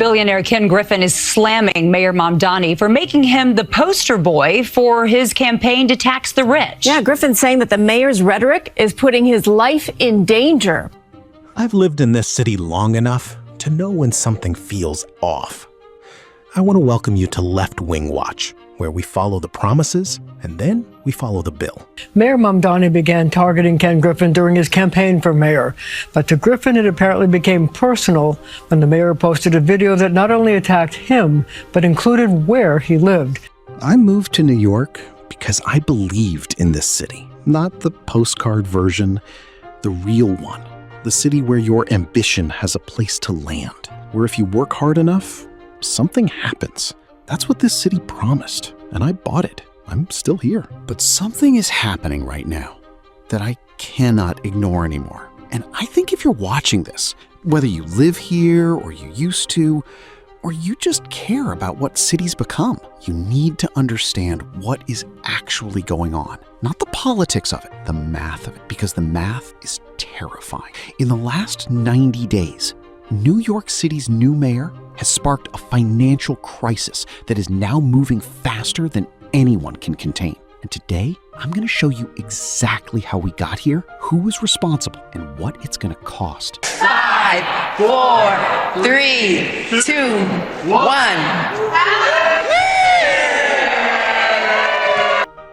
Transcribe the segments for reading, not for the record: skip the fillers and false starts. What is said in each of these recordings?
Billionaire Ken Griffin is slamming Mayor Mamdani for making him the poster boy for his campaign to tax the rich. Yeah, Griffin's saying that the mayor's rhetoric is putting his life in danger. I've lived in this city long enough to know when something feels off. I want to welcome you to Left Wing Watch, where we follow the promises and then we follow the bill. Mayor Mamdani began targeting Ken Griffin during his campaign for mayor. But to Griffin, it apparently became personal when the mayor posted a video that not only attacked him, but included where he lived. I moved to New York because I believed in this city. Not the postcard version, the real one. The city where your ambition has a place to land. Where if you work hard enough, something happens. That's what this city promised, and I bought it. I'm still here. But something is happening right now that I cannot ignore anymore. And I think if you're watching this, whether you live here or you used to, or you just care about what cities become, you need to understand what is actually going on. Not the politics of it, the math of it, because the math is terrifying. In the last 90 days, New York City's new mayor has sparked a financial crisis that is now moving faster than anyone can contain. And today, I'm going to show you exactly how we got here, who was responsible, and what it's going to cost. 5, 4, 3, 2, 1.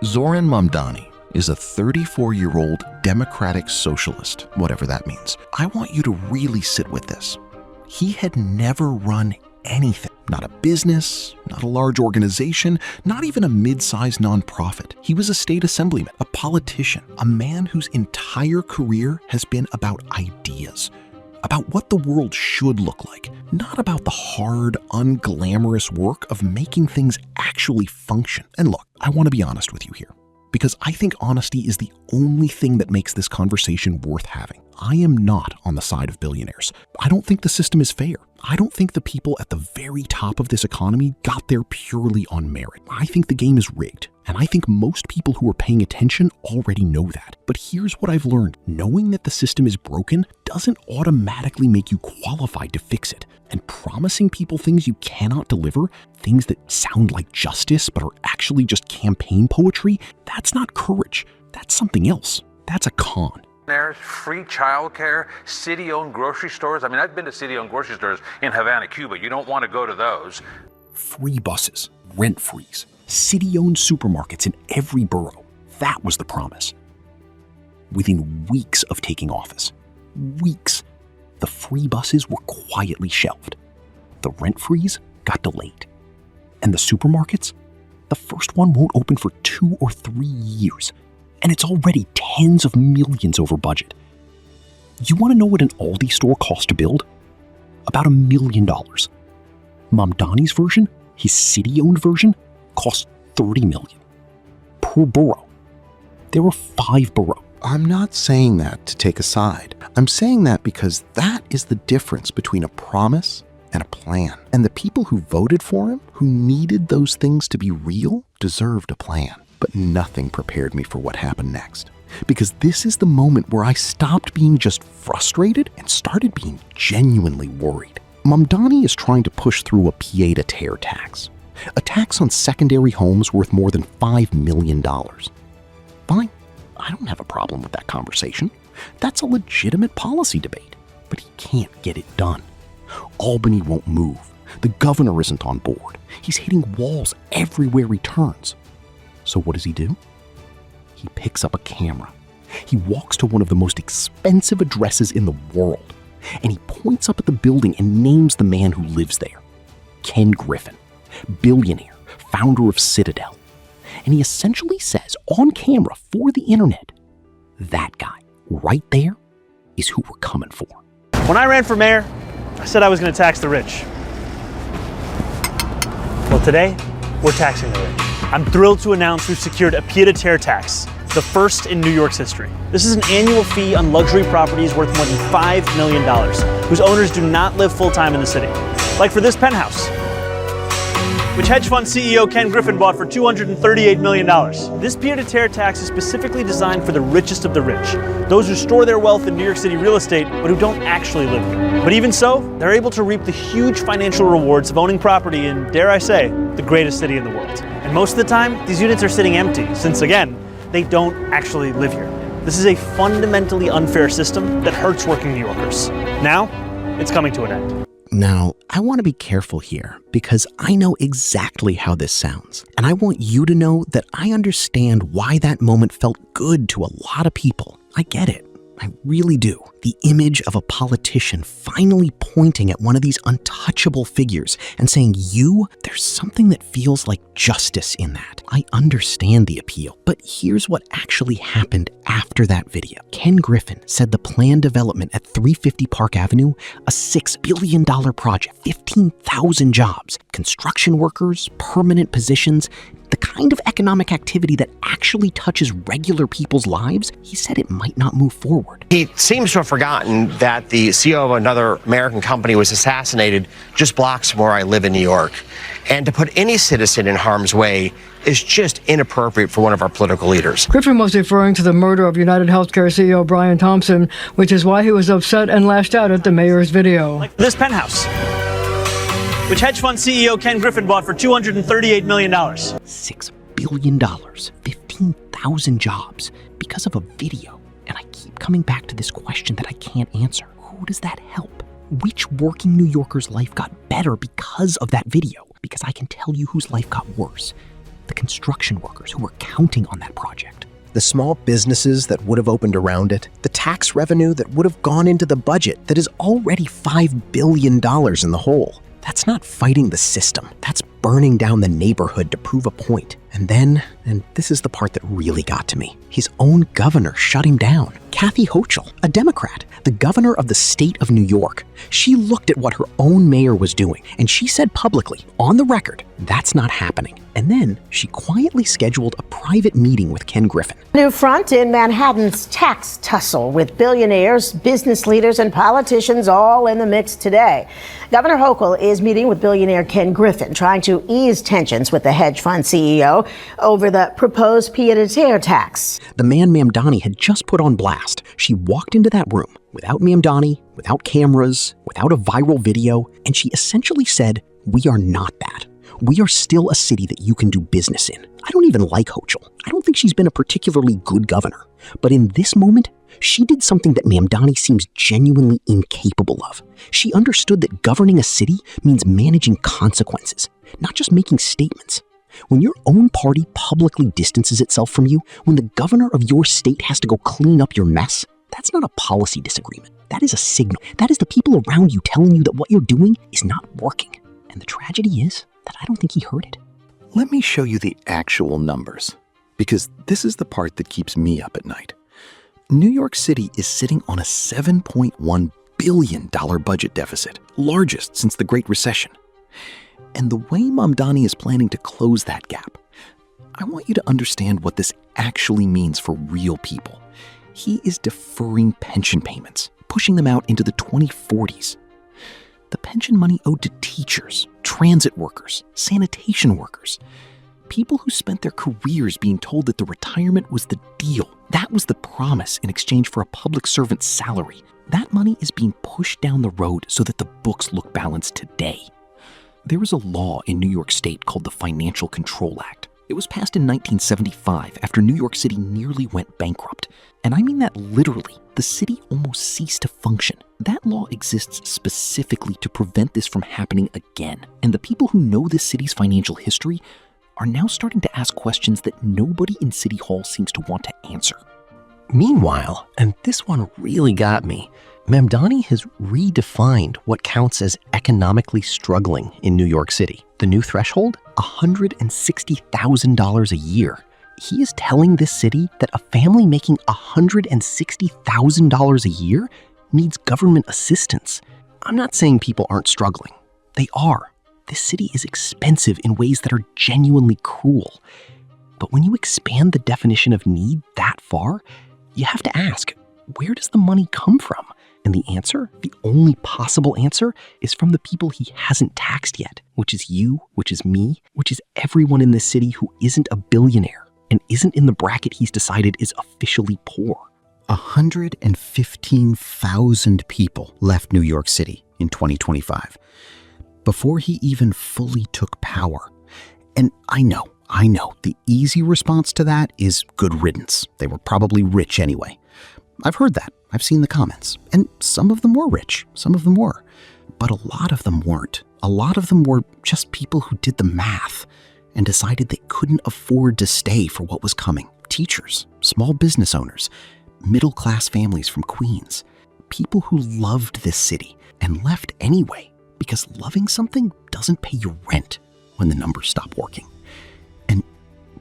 Zoran Mamdani is a 34-year-old Democratic Socialist, whatever that means. I want you to really sit with this. He had never run anything. Not a business, not a large organization, not even a mid-sized nonprofit. He was a state assemblyman, a politician, a man whose entire career has been about ideas, about what the world should look like, not about the hard, unglamorous work of making things actually function. And look, I want to be honest with you here, because I think honesty is the only thing that makes this conversation worth having. I am not on the side of billionaires. I don't think the system is fair. I don't think the people at the very top of this economy got there purely on merit. I think the game is rigged, and I think most people who are paying attention already know that. But here's what I've learned. Knowing that the system is broken doesn't automatically make you qualified to fix it. And promising people things you cannot deliver, things that sound like justice but are actually just campaign poetry, that's not courage. That's something else. That's a con. There's free childcare, city-owned grocery stores. I mean, I've been to city-owned grocery stores in Havana, Cuba. You don't want to go to those. Free buses, rent-frees, city-owned supermarkets in every borough. That was the promise. Within weeks of taking office, the free buses were quietly shelved. The rent-frees got delayed. And the supermarkets? The first one won't open for 2 or 3 years. And it's already tens of millions over budget. You want to know what an Aldi store cost to build? About $1 million. Mamdani's version, his city-owned version, cost $30 million per borough. There were 5 boroughs. I'm not saying that to take a side. I'm saying that because that is the difference between a promise and a plan. And the people who voted for him, who needed those things to be real, deserved a plan. But nothing prepared me for what happened next. Because this is the moment where I stopped being just frustrated and started being genuinely worried. Mamdani is trying to push through a pied-à-terre tax. A tax on secondary homes worth more than $5 million. Fine, I don't have a problem with that conversation. That's a legitimate policy debate. But he can't get it done. Albany won't move. The governor isn't on board. He's hitting walls everywhere he turns. So what does he do? He picks up a camera. He walks to one of the most expensive addresses in the world, and he points up at the building and names the man who lives there. Ken Griffin, billionaire, founder of Citadel. And he essentially says on camera for the internet, that guy right there is who we're coming for. When I ran for mayor, I said I was going to tax the rich. Well, today, we're taxing the rich. I'm thrilled to announce we've secured a pied-à-terre tax, the first in New York's history. This is an annual fee on luxury properties worth more than $5 million, whose owners do not live full-time in the city. Like for this penthouse. which hedge fund CEO Ken Griffin bought for $238 million. This peer-to-tear tax is specifically designed for the richest of the rich, those who store their wealth in New York City real estate but who don't actually live here. But even so, they're able to reap the huge financial rewards of owning property in, dare I say, the greatest city in the world. And most of the time, these units are sitting empty, since again, they don't actually live here. This is a fundamentally unfair system that hurts working New Yorkers. Now, it's coming to an end. Now, I want to be careful here because I know exactly how this sounds. And I want you to know that I understand why that moment felt good to a lot of people. I get it. I really do. The image of a politician finally pointing at one of these untouchable figures and saying, there's something that feels like justice in that. I understand the appeal, but here's what actually happened after that video. Ken Griffin said the planned development at 350 Park Avenue, a $6 billion project, 15,000 jobs, construction workers, permanent positions, the kind of economic activity that actually touches regular people's lives, he said it might not move forward. He seems to have forgotten that the CEO of another American company was assassinated just blocks from where I live in New York. And to put any citizen in harm's way is just inappropriate for one of our political leaders. Griffin was referring to the murder of United Healthcare CEO Brian Thompson, which is why he was upset and lashed out at the mayor's video. Like this penthouse, which hedge fund CEO Ken Griffin bought for $238 million. $6 billion, 15,000 jobs, because of a video. And I keep coming back to this question that I can't answer. Who does that help? Which working New Yorker's life got better because of that video? Because I can tell you whose life got worse. The construction workers who were counting on that project. The small businesses that would have opened around it, the tax revenue that would have gone into the budget that is already $5 billion in the hole. That's not fighting the system. That's burning down the neighborhood to prove a point. And then, and this is the part that really got to me, his own governor shut him down. Kathy Hochul, a Democrat, the governor of the state of New York, she looked at what her own mayor was doing, and she said publicly, on the record, that's not happening. And then she quietly scheduled a private meeting with Ken Griffin. New front in Manhattan's tax tussle with billionaires, business leaders, and politicians all in the mix today. Governor Hochul is meeting with billionaire Ken Griffin, trying to ease tensions with the hedge fund CEO over the proposed pied-à-terre tax. The man Mamdani had just put on blast. She walked into that room without Mamdani, without cameras, without a viral video, and she essentially said, "We are not that. We are still a city that you can do business in." I don't even like Hochul. I don't think she's been a particularly good governor. But in this moment, she did something that Mamdani seems genuinely incapable of. She understood that governing a city means managing consequences, not just making statements. When your own party publicly distances itself from you, when the governor of your state has to go clean up your mess, that's not a policy disagreement. That is a signal. That is the people around you telling you that what you're doing is not working. And the tragedy is that I don't think he heard it. Let me show you the actual numbers, because this is the part that keeps me up at night. New York City is sitting on a $7.1 billion budget deficit, largest since the Great Recession. And the way Mamdani is planning to close that gap, I want you to understand what this actually means for real people. He is deferring pension payments, pushing them out into the 2040s. The pension money owed to teachers, transit workers, sanitation workers, people who spent their careers being told that the retirement was the deal. That was the promise in exchange for a public servant's salary. That money is being pushed down the road so that the books look balanced today. There is a law in New York State called the Financial Control Act. It was passed in 1975 after New York City nearly went bankrupt. And I mean that literally. The city almost ceased to function. That law exists specifically to prevent this from happening again. And the people who know this city's financial history are now starting to ask questions that nobody in City Hall seems to want to answer. Meanwhile, and this one really got me, Mamdani has redefined what counts as economically struggling in New York City. The new threshold? $160,000 a year. He is telling this city that a family making $160,000 a year needs government assistance. I'm not saying people aren't struggling. They are. This city is expensive in ways that are genuinely cruel. But when you expand the definition of need that far, you have to ask, where does the money come from? And the answer, the only possible answer, is from the people he hasn't taxed yet, which is you, which is me, which is everyone in this city who isn't a billionaire and isn't in the bracket he's decided is officially poor. 115,000 people left New York City in 2025 before he even fully took power. And I know, the easy response to that is good riddance. They were probably rich anyway. I've heard that. I've seen the comments. And some of them were rich. Some of them were. But a lot of them weren't. A lot of them were just people who did the math and decided they couldn't afford to stay for what was coming. Teachers, small business owners, middle-class families from Queens. People who loved this city and left anyway because loving something doesn't pay your rent when the numbers stop working. And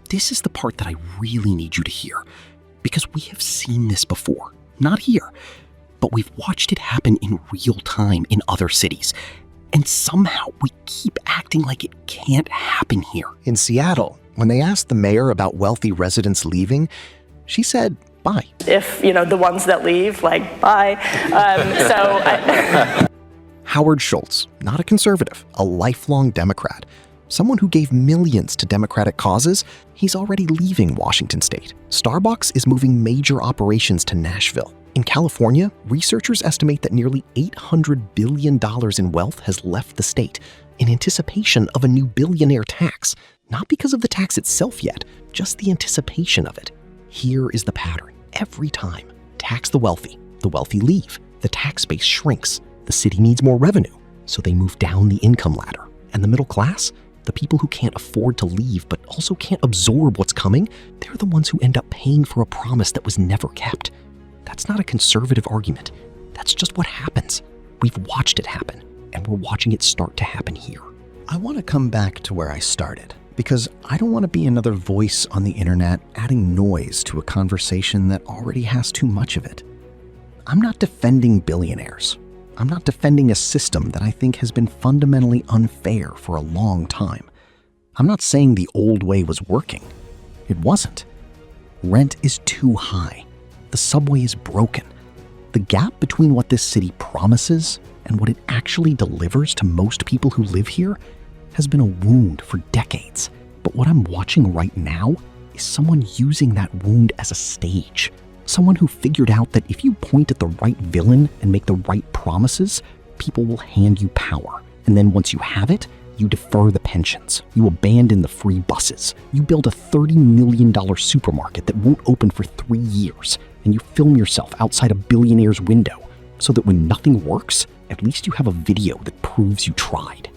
this is the part that I really need you to hear, because we have seen this before. Not here, but we've watched it happen in real time in other cities. And somehow we keep acting like it can't happen here. In Seattle, when they asked the mayor about wealthy residents leaving, she said, bye. If, the ones that leave, bye. Howard Schultz, not a conservative, a lifelong Democrat, someone who gave millions to Democratic causes, he's already leaving Washington state. Starbucks is moving major operations to Nashville. In California, researchers estimate that nearly $800 billion in wealth has left the state in anticipation of a new billionaire tax, not because of the tax itself yet, just the anticipation of it. Here is the pattern. Every time, tax the wealthy leave, the tax base shrinks, the city needs more revenue, so they move down the income ladder. And the middle class, the people who can't afford to leave but also can't absorb what's coming, they're the ones who end up paying for a promise that was never kept. That's not a conservative argument. That's just what happens. We've watched it happen, and we're watching it start to happen here. I want to come back to where I started, because I don't want to be another voice on the internet adding noise to a conversation that already has too much of it. I'm not defending billionaires. I'm not defending a system that I think has been fundamentally unfair for a long time. I'm not saying the old way was working. It wasn't. Rent is too high. The subway is broken. The gap between what this city promises and what it actually delivers to most people who live here has been a wound for decades. But what I'm watching right now is someone using that wound as a stage. Someone who figured out that if you point at the right villain and make the right promises, people will hand you power. And then once you have it, you defer the pensions. You abandon the free buses. You build a $30 million supermarket that won't open for 3 years. And you film yourself outside a billionaire's window so that when nothing works, at least you have a video that proves you tried.